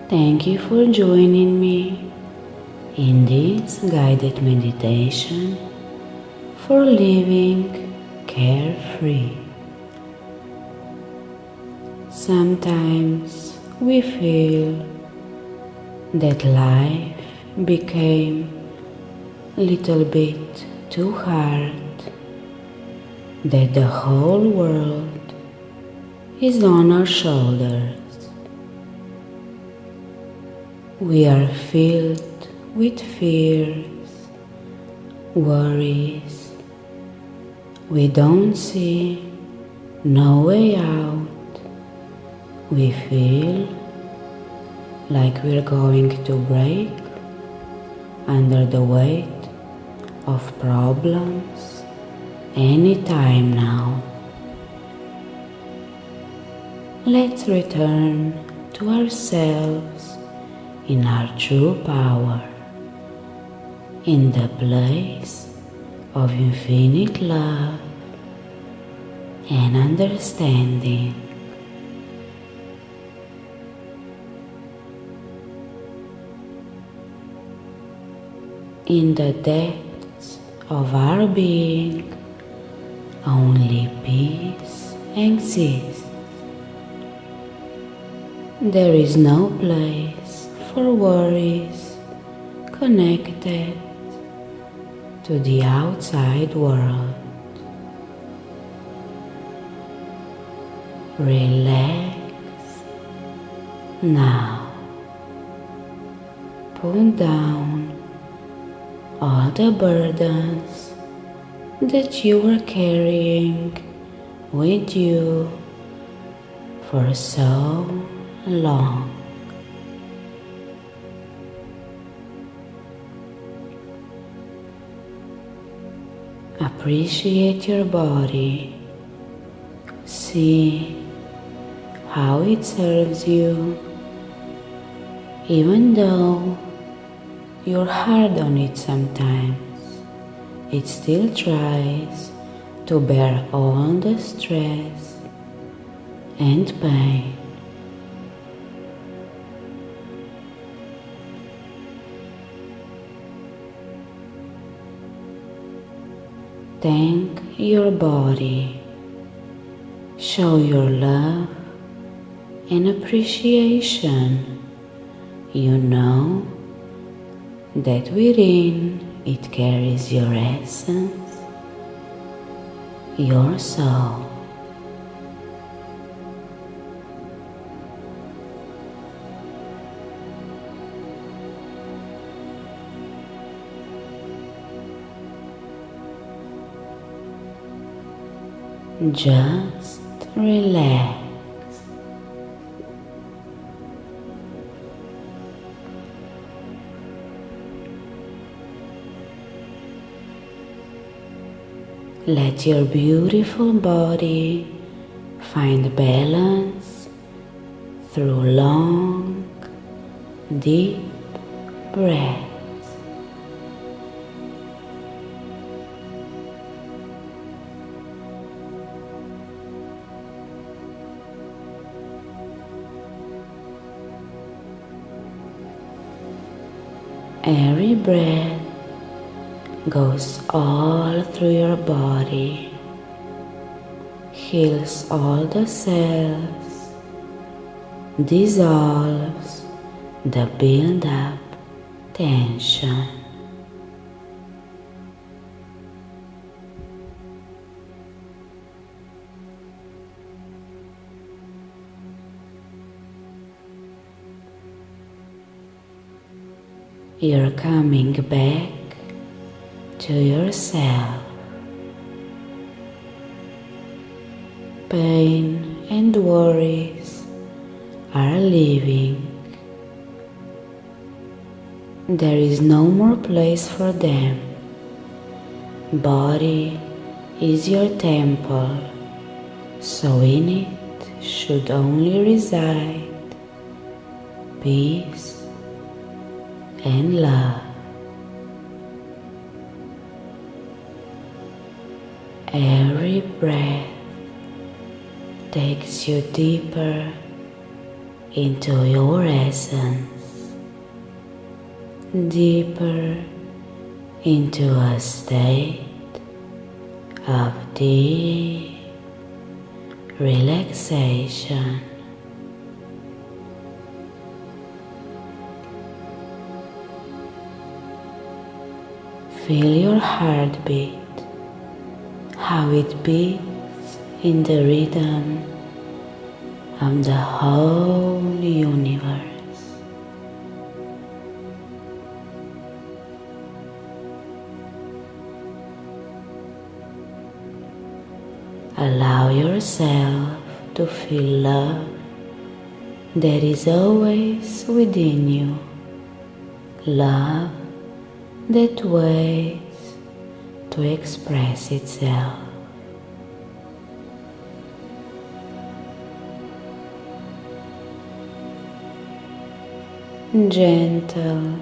Thank you for joining me in this guided meditation for living carefree. Sometimes we feel that life became a little bit too hard, that the whole world is on our shoulders. We are filled with fears, worries. We don't see no way out. We feel like we're going to break under the weight of problems anytime now. Let's return to ourselves in our true power, in the place of infinite love and understanding. In the depths of our being, only peace exists. There is no place for worries connected to the outside world. Relax now. Put down all the burdens that you were carrying with you for so long. Appreciate your body. See how it serves you, even though you're hard on it sometimes. It still tries to bear all the stress and pain. Thank your body. Show your love and appreciation. You know that within it carries your essence, your soul. Just relax. Let your beautiful body find balance through long, deep breaths. Every breath goes all through your body, heals all the cells, dissolves the build-up tension. You're coming back to yourself. Pain and worries are leaving. There is no more place for them. Body is your temple, so in it should only reside peace and love. Every breath takes you deeper into your essence, deeper into a state of deep relaxation. Feel your heartbeat, how it beats in the rhythm of the whole universe. Allow yourself to feel love that is always within you, love that waits to express itself. Gentle,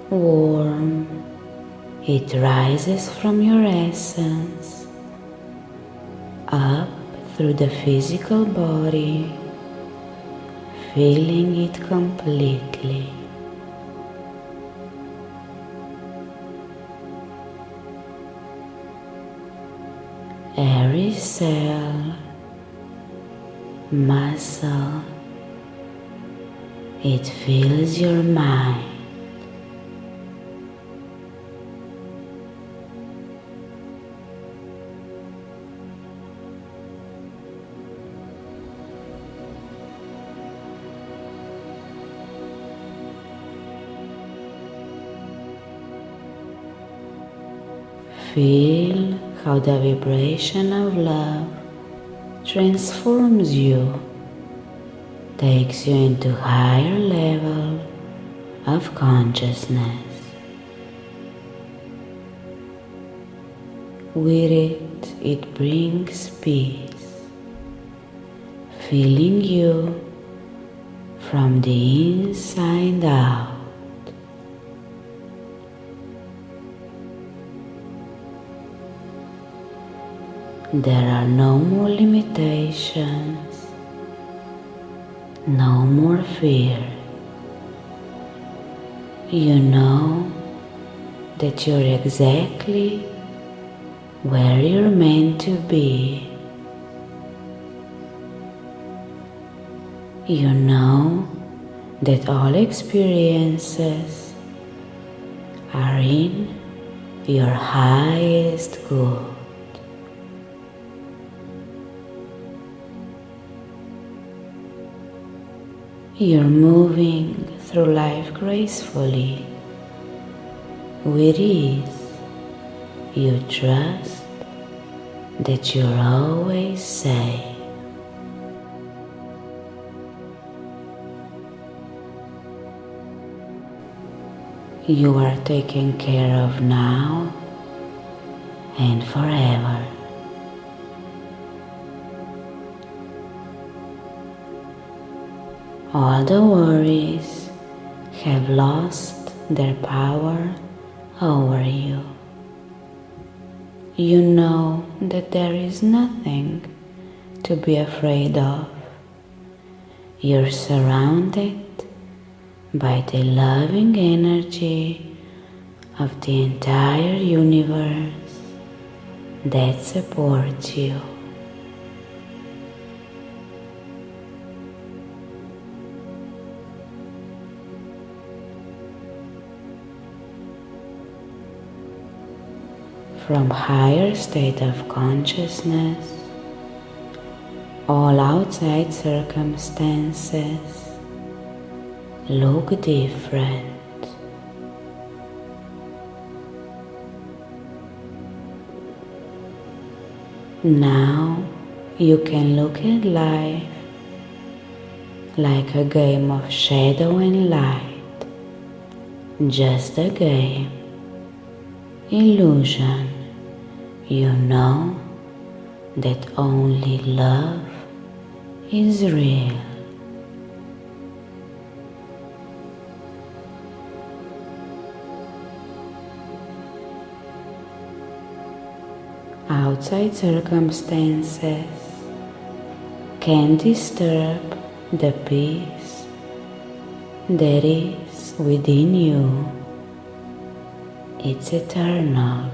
warm, it rises from your essence up through the physical body, filling it completely. Every cell, muscle, it fills your mind. Feel how the vibration of love transforms you, takes you into higher level of consciousness. With it, it brings peace, filling you from the inside out. There are no more limitations, no more fear. You know that you're exactly where you're meant to be. You know that all experiences are in your highest good. You're moving through life gracefully, with ease. You trust that you're always safe. You are taken care of now and forever. All the worries have lost their power over you. You know that there is nothing to be afraid of. You're surrounded by the loving energy of the entire universe that supports you. From higher state of consciousness, all outside circumstances look different. Now you can look at life like a game of shadow and light, just a game, illusion. You know that only love is real. Outside circumstances can disturb the peace that is within you. It's eternal.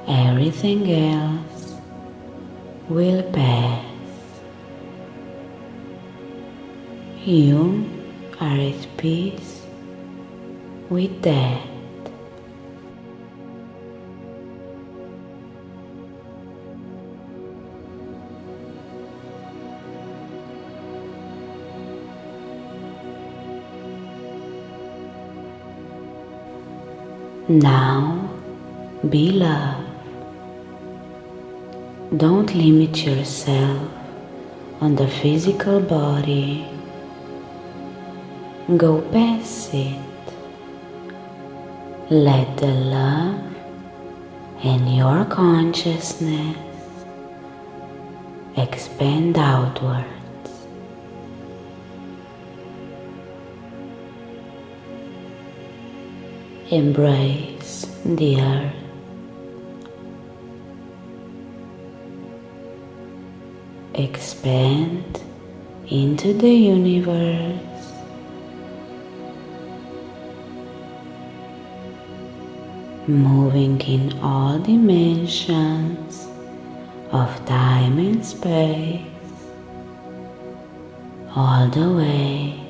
Everything else will pass. You are at peace with that. Now, be love. Don't limit yourself on the physical body. Go past it. Let the love and your consciousness expand outwards. Embrace the earth. Expand into the universe. Moving in all dimensions of time and space, all the way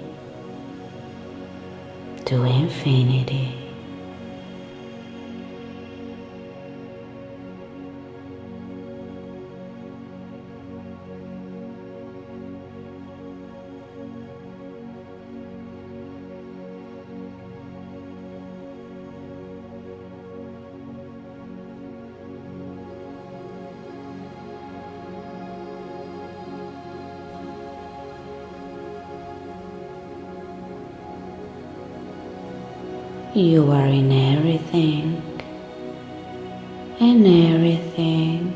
to infinity. You are in everything, and everything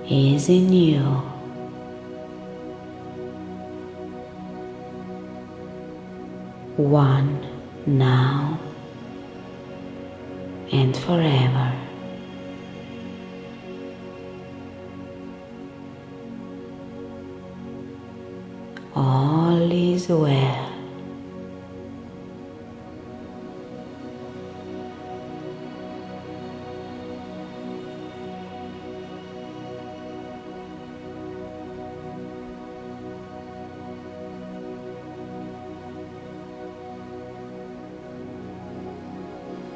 is in you. One now and forever. All is well.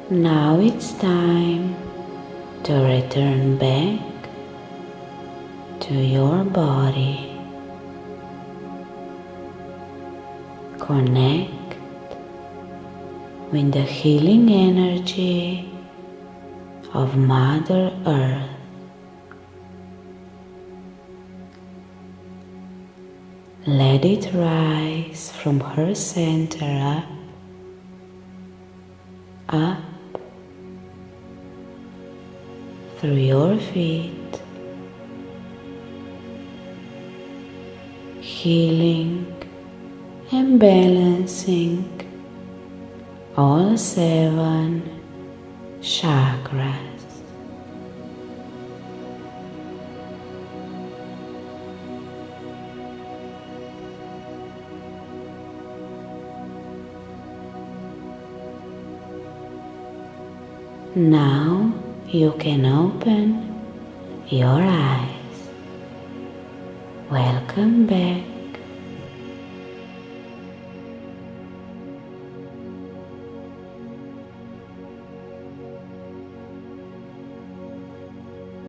Now it's time to return back to your body. Connect with the healing energy of Mother Earth. Let it rise from her center up through your feet, healing and balancing all 7 chakras. Now you can open your eyes. Welcome back